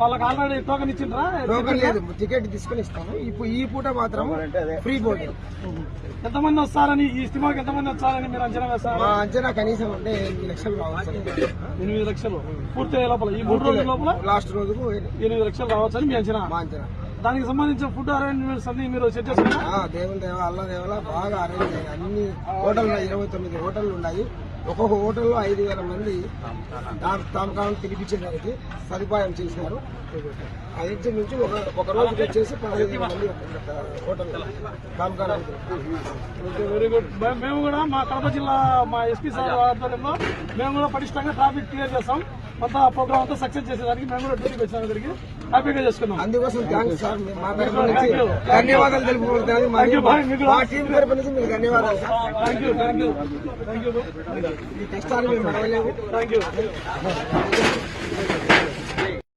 వాళ్ళకి already token ఇచ్చిండ్రా? Token లేదు, ticket తీసుకుని ఇస్తాము. ఇప్పుడు ఈ పూట మాత్రం ఫ్రీ బోర్డింగ్. ఎంతమంది వస్తారని, ఈ సినిమాకి ఎంతమంది వచ్చారని మీరు అంచనా వేస్తారు? మా అంచనా కనీసం అంటే 8 లక్షలు రావచ్చు. 8 లక్షలు పూర్తి లోపల, ఈ 3 రోజుల లోపల లాస్ట్ రోజుకు 8 లక్షలు రావచ్చని మీ అంచనా? మా అంచనా. దానికి సంబంధించిన ఫుడ్ అరేంజ్మెంట్స్ అన్ని మీరు సెట్ చేసుకున్నా? దేవుని దేవ, అల్లా దేవల బాగా అరేంజ్ అయ్యాయి. అన్ని హోటళ్ళు 29 హోటళ్లు ఉన్నాయి. ఒక్కొక్క హోటల్లో 5,000 మంది తామకాలను పిలిపించడానికి సదుపాయం చేసినారు. అది నుంచి ఒక రోజుకి వచ్చేసి 15,000 మంది హోటల్ తామకాలు. Very good. మేము కూడా మా కడప జిల్లా మా ఎస్పీ సార్ ఆధ్వర్యంలో మేము కూడా పటిష్టంగా ట్రాఫిక్ క్లియర్ చేస్తాం. కొంత ప్రోగ్రామ్ అంతా సక్సెస్ చేసేదానికి మేము కూడా డ్యూటీకి వచ్చిన దగ్గరికి హ్యాపీగా చేసుకున్నాం. అందుకోసం థ్యాంక్స్ సార్, మా తరఫు నుంచి ధన్యవాదాలు తెలుపుకుంటున్నాను. మా టీం తరఫు నుంచి మీకు ధన్యవాదాలు సార్. Thank you. ఈ కష్టాలు మేము పడవలేము. Thank you.